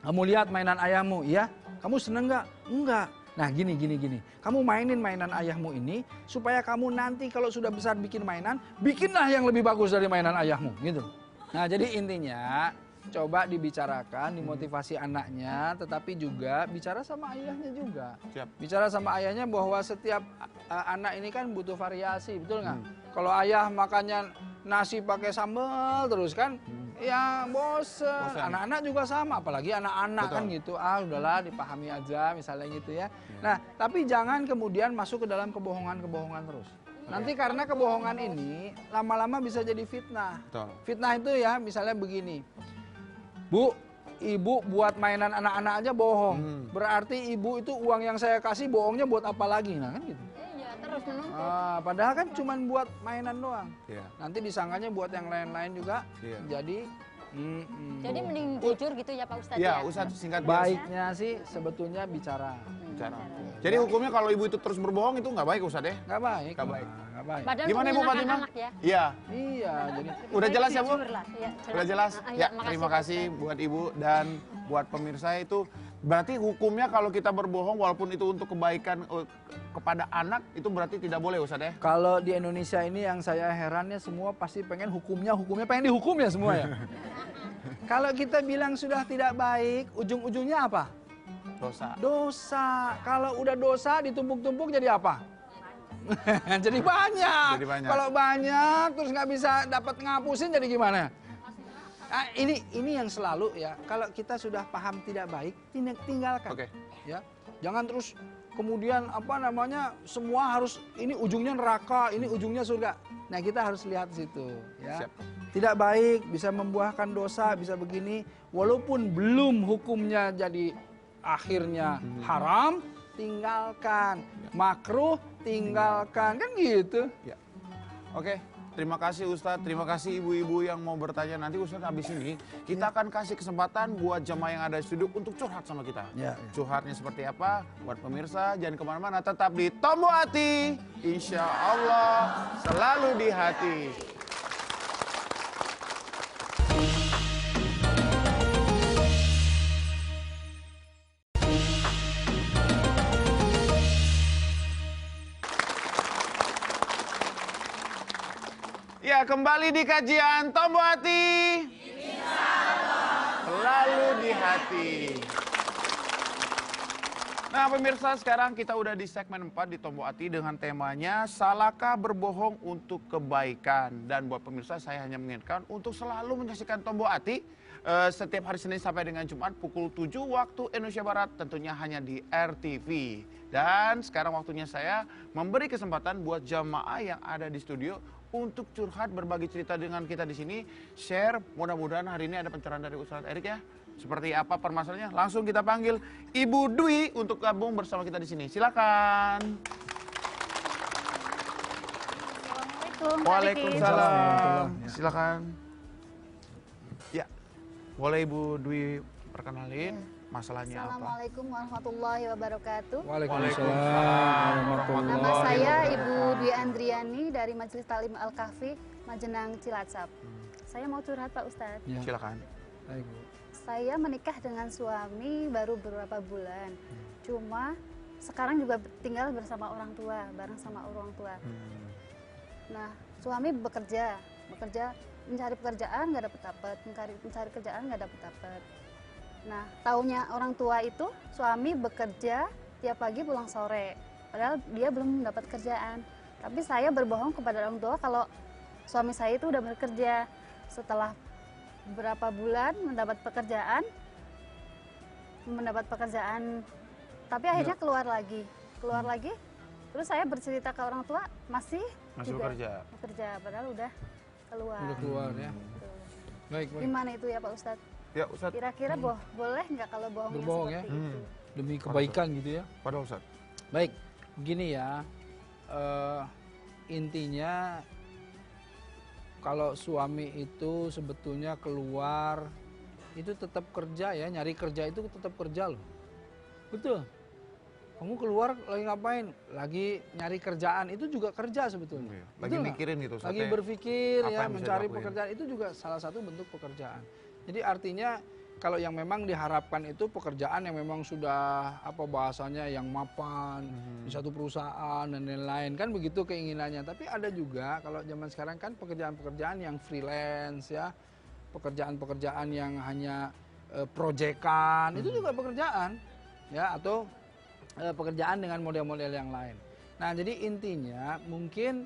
kamu lihat mainan ayahmu, ya? Kamu seneng nggak?" "Enggak." Nah, gini. Kamu mainin mainan ayahmu ini supaya kamu nanti kalau sudah besar bikin mainan, bikinlah yang lebih bagus dari mainan ayahmu, gitu. Nah, jadi intinya coba dibicarakan, dimotivasi anaknya, tetapi juga bicara sama ayahnya juga. Siap. Bicara sama ayahnya bahwa setiap anak ini kan butuh variasi, betul nggak? Kalau ayah makannya nasi pakai sambal terus kan, ya bosen. Anak-anak juga sama, apalagi anak-anak kan gitu. Udahlah dipahami aja, misalnya gitu ya. Nah, tapi jangan kemudian masuk ke dalam kebohongan-kebohongan terus. Nanti karena kebohongan ini lama-lama bisa jadi fitnah. Betul. Fitnah itu ya misalnya begini. Bu, ibu buat mainan anak-anak aja bohong. Berarti ibu itu uang yang saya kasih bohongnya buat apa lagi? Nah kan gitu. Iya, terus menuntut. Padahal kan cuman buat mainan doang. Iya. Nanti disangkanya buat yang lain-lain juga. Iya. Jadi Jadi mending jujur gitu ya Pak Ustadz Ya, ya? Ustadz singkat baiknya sih sebetulnya bicara. bicara. Jadi hukumnya kalau ibu itu terus berbohong itu nggak baik Ustadz ya? Nggak baik. Nggak baik. Nggak baik. Padahal Gimana untuk Ibu menyenangkan Fatimah? anak ya. Iya. Iya, jadi Udah jelas ya Bu? Jujur lah. Iya, Udah jelas? Ya, makasih, terima Pak kasih Ustadz. buat Ibu dan buat pemirsa itu. Berarti hukumnya kalau kita berbohong walaupun itu untuk kebaikan kepada anak itu berarti tidak boleh Ustadz ya? kalau di Indonesia ini yang saya herannya semua pasti pengen hukumnya pengen dihukum ya semua ya. Kalau kita bilang sudah tidak baik, ujung-ujungnya apa? Dosa. Dosa. Kalau udah dosa ditumpuk-tumpuk jadi apa? Jadi banyak. Jadi banyak. Kalau banyak terus nggak bisa dapat ngapusin jadi gimana? Nah, ini yang selalu ya. Kalau kita sudah paham tidak baik, tinggalkan. Oke. Ya, jangan terus kemudian apa namanya semua harus ini ujungnya neraka, ini ujungnya surga. Nah kita harus lihat situ. Ya. Siap. Tidak baik, bisa membuahkan dosa, bisa begini. Walaupun belum hukumnya jadi akhirnya haram, tinggalkan. Makruh, tinggalkan. Kan gitu. Ya. Oke, terima kasih Ustadz, terima kasih ibu-ibu yang mau bertanya. Nanti Ustadz habis ini kita akan kasih kesempatan buat jemaah yang ada di studio untuk curhat sama kita. Ya, ya. Curhatnya seperti apa? Buat pemirsa jangan kemana-mana, tetap di Tombo Hati. Insya Allah selalu di hati. Ya, kembali di kajian Tombo Hati. Selalu di hati. Nah pemirsa, sekarang kita udah di segmen 4 di Tombo Hati dengan temanya salahkah berbohong untuk kebaikan. Dan buat pemirsa saya hanya mengingatkan untuk selalu menyaksikan Tombo Hati setiap hari Senin sampai dengan Jumat pukul 7 waktu Indonesia Barat, tentunya hanya di RTV. Dan sekarang waktunya saya memberi kesempatan buat jamaah yang ada di studio untuk curhat, berbagi cerita dengan kita di sini, share. Mudah-mudahan hari ini ada pencerahan dari Ustadz Erik ya. Seperti apa permasalahannya? Langsung kita panggil Ibu Dwi untuk gabung bersama kita di sini. Silakan. Assalamualaikum. Waalaikumsalam. Silakan. Ya, boleh Ibu Dwi perkenalin masalahnya apa? Assalamualaikum warahmatullahi wabarakatuh. Waalaikumsalam warahmatullahi Nama saya Ibu Dwi Andriani dari Majelis Talim Al-Kahfi, Majenang, Cilacap. Saya mau curhat Pak Ustadz. Ya. Silakan. Baik, Bu. Saya menikah dengan suami baru beberapa bulan. Cuma sekarang juga tinggal bersama orang tua, bareng sama orang tua. Nah, suami bekerja, mencari pekerjaan nggak dapet, mencari kerjaan nggak dapet. Nah, taunya orang tua itu suami bekerja tiap pagi pulang sore, padahal dia belum mendapat kerjaan. Tapi saya berbohong kepada orang tua kalau suami saya itu udah bekerja. Setelah beberapa bulan mendapat pekerjaan, tapi akhirnya keluar lagi. Terus saya bercerita ke orang tua masih juga bekerja, padahal udah keluar. Udah keluar ya. Tuh. Baik, baik. Gimana itu ya Pak Ustadz? Ya Ustadz. Kira-kira boleh nggak kalau bohongnya Berbohong ya? seperti itu? Demi kebaikan gitu ya. Pada Ustadz. Baik, begini ya. Intinya kalau suami itu sebetulnya keluar itu tetap kerja ya, nyari kerja itu tetap kerja loh. Betul. Kamu keluar lagi ngapain? Lagi nyari kerjaan, itu juga kerja sebetulnya. Lagi Betul nggak? mikirin gitu Ustadz. Lagi ya. berpikir Apa ya, yang bisa mencari dilakuin? pekerjaan itu juga salah satu bentuk pekerjaan. Jadi artinya kalau yang memang diharapkan itu pekerjaan yang memang sudah apa bahasanya yang mapan di satu perusahaan dan lain-lain kan begitu keinginannya. Tapi ada juga kalau zaman sekarang kan pekerjaan-pekerjaan yang freelance ya, pekerjaan-pekerjaan yang hanya proyekan itu juga pekerjaan ya, atau pekerjaan dengan model-model yang lain. Nah jadi intinya mungkin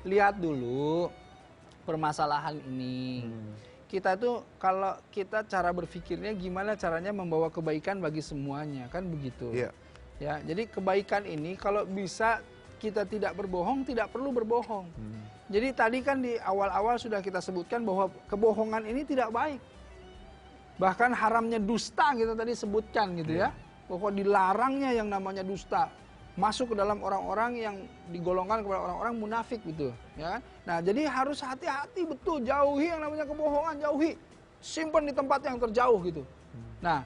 lihat dulu permasalahan ini. Kita tuh kalau kita cara berpikirnya gimana caranya membawa kebaikan bagi semuanya kan begitu. Iya. Ya, jadi kebaikan ini kalau bisa kita tidak berbohong, tidak perlu berbohong. Jadi tadi kan di awal-awal sudah kita sebutkan bahwa kebohongan ini tidak baik. Bahkan haramnya dusta kita tadi sebutkan gitu ya. Bahwa dilarangnya yang namanya dusta. Masuk ke dalam orang-orang yang digolongkan kepada orang-orang munafik gitu. Ya kan? Nah jadi harus hati-hati betul. Jauhi yang namanya kebohongan, jauhi. Simpan di tempat yang terjauh gitu. Nah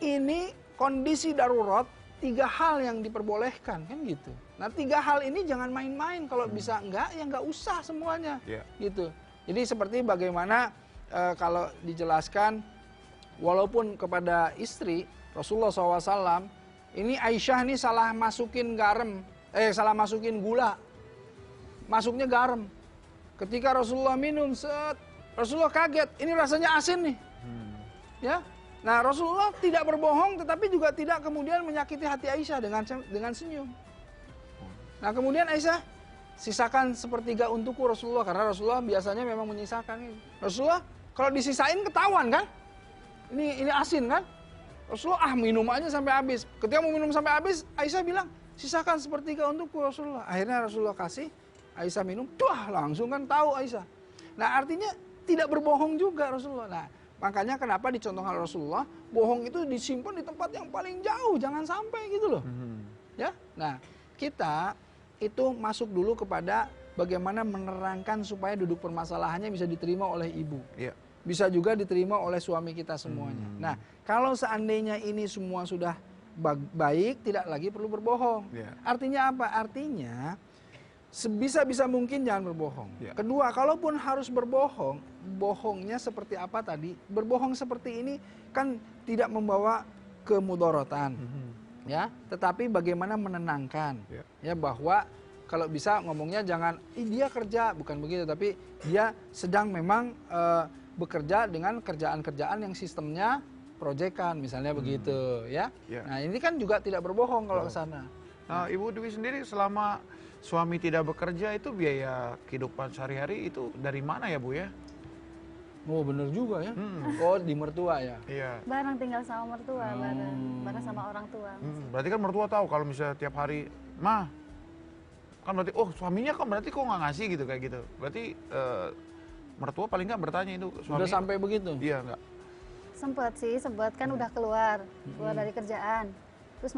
ini kondisi darurat, 3 hal yang diperbolehkan kan gitu. Nah 3 hal ini jangan main-main. Kalau bisa enggak ya enggak usah semuanya gitu. Jadi seperti bagaimana kalau dijelaskan walaupun kepada istri Rasulullah SAW, ini Aisyah nih salah masukin salah masukin gula, masuknya garam. Ketika Rasulullah minum, Rasulullah kaget, ini rasanya asin nih, ya. Nah Rasulullah tidak berbohong, tetapi juga tidak kemudian menyakiti hati Aisyah dengan senyum. Nah kemudian Aisyah, sisakan sepertiga untukku Rasulullah, karena Rasulullah biasanya memang menyisakan. Rasulullah kalau disisain ketahuan kan, ini asin kan. Rasulullah minum aja sampai habis. Ketika mau minum sampai habis, Aisyah bilang, sisakan sepertiga untukku Rasulullah. Akhirnya Rasulullah kasih, Aisyah minum, langsung kan tahu Aisyah. Nah artinya tidak berbohong juga Rasulullah. Nah makanya kenapa dicontohkan Rasulullah, bohong itu disimpan di tempat yang paling jauh, jangan sampai gitu loh. Ya, nah kita itu masuk dulu kepada bagaimana menerangkan supaya duduk permasalahannya bisa diterima oleh ibu. Bisa juga diterima oleh suami kita semuanya. Nah, kalau seandainya ini semua sudah baik, tidak lagi perlu berbohong. Artinya apa? Artinya sebisa-bisa mungkin jangan berbohong. Kedua, kalaupun harus berbohong, bohongnya seperti apa tadi? Berbohong seperti ini kan tidak membawa kemudorotan. Ya, tetapi bagaimana menenangkan. Ya, bahwa kalau bisa ngomongnya jangan dia kerja, bukan begitu, tapi dia sedang memang bekerja dengan kerjaan-kerjaan yang sistemnya proyekan misalnya begitu ya. Nah ini kan juga tidak berbohong kalau ke sana. Nah Ibu Dwi sendiri selama suami tidak bekerja itu biaya kehidupan sehari-hari itu dari mana ya Bu ya? Oh bener juga ya. Oh di mertua ya. Iya. Bareng tinggal sama mertua, bareng sama orang tua. Berarti kan mertua tahu kalau misalnya tiap hari, kan berarti suaminya kan berarti kok nggak ngasih gitu kayak gitu. Berarti mertua paling nggak bertanya itu suami. Udah sampai begitu? Iya nggak? Sempet kan udah keluar dari kerjaan, terus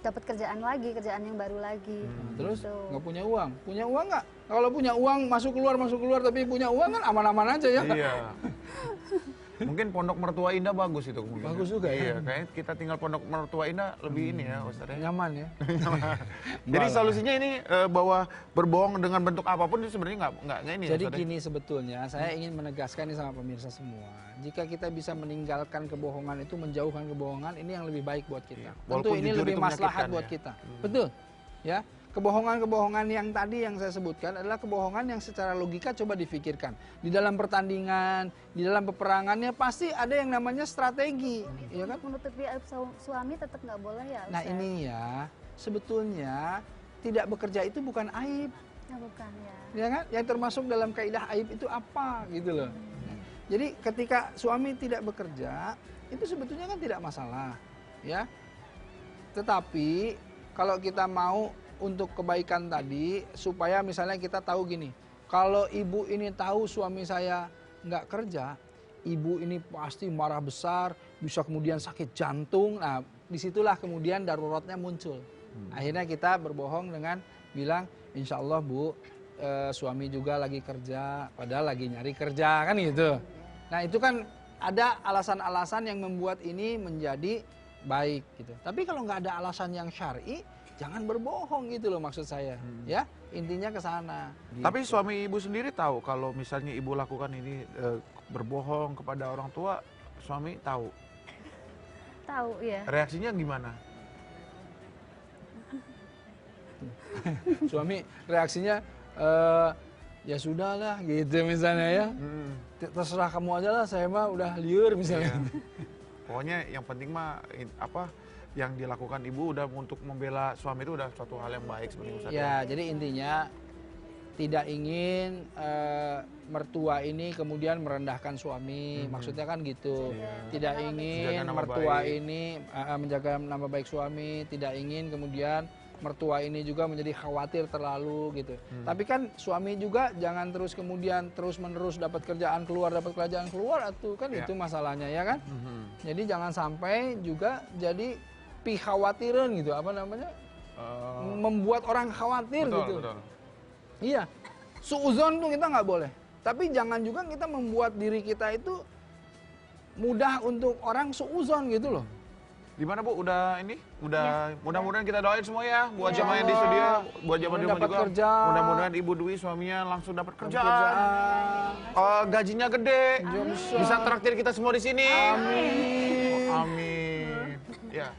dapat kerjaan yang baru lagi. Terus gitu. nggak punya uang nggak? Kalau punya uang masuk keluar tapi punya uang kan aman-aman aja ya. Iya. Mungkin Pondok Mertua Indah bagus itu mungkin. Bagus juga ya. Iya, kayaknya kita tinggal Pondok Mertua Indah lebih ini ya Ustaz ya. Nyaman ya. Jadi solusinya ini bahwa berbohong dengan bentuk apapun itu sebenarnya nggak ini. Jadi ya, gini sebetulnya saya ingin menegaskan ini sama pemirsa semua. Jika kita bisa meninggalkan kebohongan itu, menjauhkan kebohongan, ini yang lebih baik buat kita. Tentu ini lebih maslahat buat kita. Betul. Ya. Kebohongan-kebohongan yang tadi yang saya sebutkan adalah kebohongan yang secara logika coba difikirkan. Di dalam pertandingan, di dalam peperangannya pasti ada yang namanya strategi. Ya kan? Menutupi aib suami tetap nggak boleh ya Ustaz? Nah ini ya, sebetulnya tidak bekerja itu bukan aib. Ya bukan ya. Ya kan? Yang termasuk dalam kaidah aib itu apa gitu loh. Jadi ketika suami tidak bekerja, itu sebetulnya kan tidak masalah. Ya. Tetapi kalau kita mau untuk kebaikan tadi, supaya misalnya kita tahu gini, kalau ibu ini tahu suami saya nggak kerja, ibu ini pasti marah besar, bisa kemudian sakit jantung. Nah, disitulah kemudian daruratnya muncul. Akhirnya kita berbohong dengan bilang, insya Allah Bu, suami juga lagi kerja, padahal lagi nyari kerja kan gitu. Nah itu kan ada alasan-alasan yang membuat ini menjadi baik gitu. Tapi kalau nggak ada alasan yang syar'i, jangan berbohong gitu loh maksud saya. Ya, intinya ke sana. Gitu. Tapi suami ibu sendiri tahu kalau misalnya ibu lakukan ini berbohong kepada orang tua, suami tahu? Tahu ya. Reaksinya gimana? Suami reaksinya ya sudahlah gitu misalnya ya. Terserah kamu aja lah, saya mah udah liur misalnya. Pokoknya yang penting mah yang dilakukan ibu udah untuk membela suami itu udah suatu hal yang baik sebenarnya Ustaz. Ya, jadi intinya tidak ingin mertua ini kemudian merendahkan suami, maksudnya kan gitu. Tidak ingin mertua ini menjaga nama baik suami, tidak ingin kemudian mertua ini juga menjadi khawatir terlalu gitu. Tapi kan suami juga jangan terus kemudian terus-menerus dapat kerjaan keluar atuh kan itu masalahnya ya kan. Jadi jangan sampai juga jadi pikhawatiran gitu, apa namanya? Membuat orang khawatir gitu. Betul. Iya. Suuzon tuh kita nggak boleh. Tapi jangan juga kita membuat diri kita itu mudah untuk orang suuzon gitu loh. Gimana Bu? Udah ini? Udah mudah-mudahan kita doain semua ya buat jamaah yang di studio, buat jamaah di rumah Dapat juga. kerja. Mudah-mudahan Ibu Dwi suaminya langsung dapat kerjaan. Gajinya gede. Bisa traktir kita semua di sini. Amin. Ya.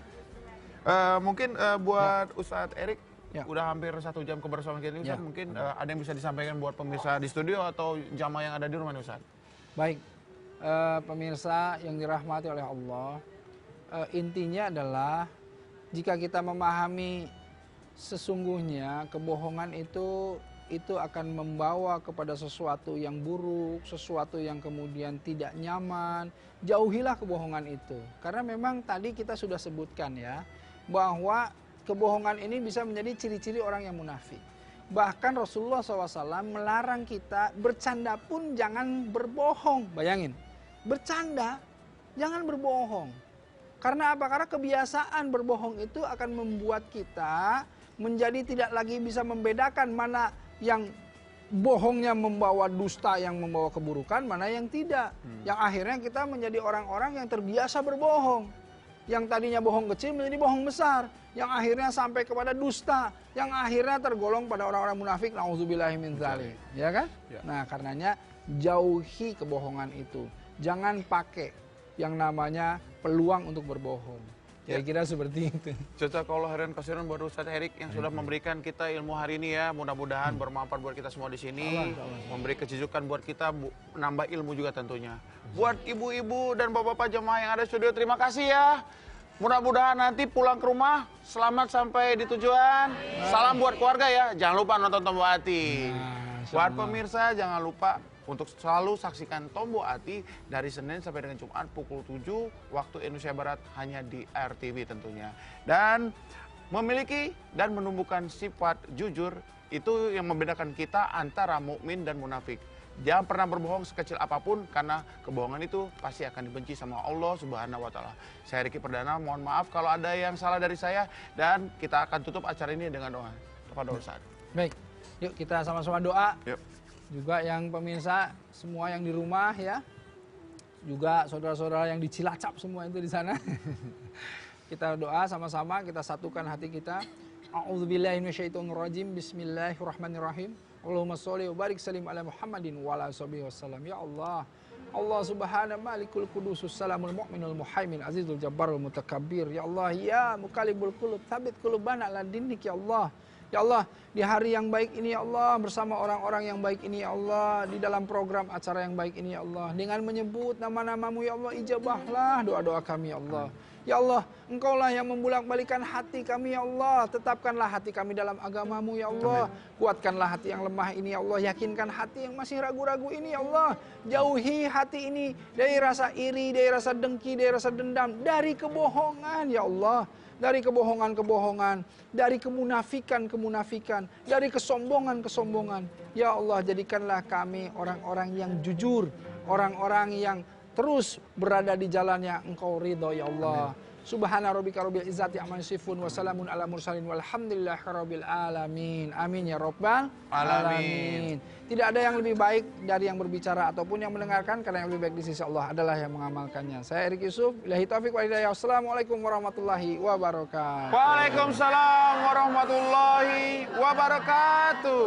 Mungkin buat Ustadz Erik udah hampir 1 jam kebersamaan kita ini Ustadz. Mungkin ada yang bisa disampaikan buat pemirsa di studio atau jamaah yang ada di rumah nih Ustadz. Baik. Pemirsa yang dirahmati oleh Allah. Intinya adalah jika kita memahami sesungguhnya kebohongan itu akan membawa kepada sesuatu yang buruk, sesuatu yang kemudian tidak nyaman. Jauhilah kebohongan itu. Karena memang tadi kita sudah sebutkan ya, bahwa kebohongan ini bisa menjadi ciri-ciri orang yang munafik. Bahkan Rasulullah SAW melarang kita bercanda pun jangan berbohong. Bayangin, bercanda jangan berbohong. Karena apa? Karena kebiasaan berbohong itu akan membuat kita menjadi tidak lagi bisa membedakan mana yang bohongnya membawa dusta, yang membawa keburukan, mana yang tidak. Yang akhirnya kita menjadi orang-orang yang terbiasa berbohong. Yang tadinya bohong kecil menjadi bohong besar. Yang akhirnya sampai kepada dusta. Yang akhirnya tergolong pada orang-orang munafik. Nauzubillahi min dzalik. Ya kan? Ya. Nah karenanya jauhi kebohongan itu. Jangan pakai yang namanya peluang untuk berbohong. Kira-kira seperti itu. Cocok kalau harian kasiran buat Ustadz Erik yang sudah memberikan kita ilmu hari ini ya. Mudah-mudahan bermanfaat buat kita semua di sini. Memberi kejujukan buat kita, menambah ilmu juga tentunya. Buat ibu-ibu dan bapak-bapak jemaah yang ada di studio, terima kasih ya. Mudah-mudahan nanti pulang ke rumah selamat sampai di tujuan. Salam buat keluarga ya. Jangan lupa nonton Tombo Ati. Buat pemirsa jangan lupa untuk selalu saksikan Tombo Ati dari Senin sampai dengan Jumat pukul 7 waktu Indonesia Barat hanya di RTV tentunya. Dan memiliki dan menumbuhkan sifat jujur itu yang membedakan kita antara mukmin dan munafik. Jangan pernah berbohong sekecil apapun karena kebohongan itu pasti akan dibenci sama Allah Subhanahu wa taala. Saya Riki Perdana, mohon maaf kalau ada yang salah dari saya dan kita akan tutup acara ini dengan doa kepada Ustaz. Baik. Yuk kita sama-sama doa. Yuk. Juga yang pemirsa semua yang di rumah ya, juga saudara-saudara yang di Cilacap semua itu di sana. Kita doa sama-sama, kita satukan hati kita. A'udzubillahi minasyaitonirrajim. Bismillahirrahmanirrahim. Allahumma sholli wa barik salim ala Muhammadin wa ala sahbihi wasallam. Ya Allah, Allah subhanahu malikul qudusus salamul mu'minul muhaimin azizul jabbarul mutakabbir. Ya Allah, ya muqallibul qulub tsabbit qulubana ala dinik ya Allah. Ya Allah, di hari yang baik ini ya Allah, bersama orang-orang yang baik ini ya Allah, di dalam program acara yang baik ini ya Allah, dengan menyebut nama-Namamu ya Allah, ijabahlah doa-doa kami ya Allah. Ya Allah, Engkaulah yang membolak-balikan hati kami ya Allah, tetapkanlah hati kami dalam agamamu ya Allah, kuatkanlah hati yang lemah ini ya Allah, yakinkan hati yang masih ragu-ragu ini ya Allah, jauhi hati ini dari rasa iri, dari rasa dengki, dari rasa dendam, dari kebohongan ya Allah. Dari kebohongan-kebohongan, dari kemunafikan-kemunafikan, dari kesombongan-kesombongan. Ya Allah, jadikanlah kami orang-orang yang jujur, orang-orang yang terus berada di jalan yang Engkau ridho ya Allah. Subhana rabbika rabbil izzati amma yasifun wa salamun ala mursalin walhamdulillahi rabbil alamin. Amin ya rabbal alamin. Tidak ada yang lebih baik dari yang berbicara ataupun yang mendengarkan, karena yang lebih baik di sisi Allah adalah yang mengamalkannya. Saya Erik Yusuf, billahi taufiq wal hidayah. Wassalamualaikum warahmatullahi wabarakatuh. Waalaikumsalam warahmatullahi wabarakatuh.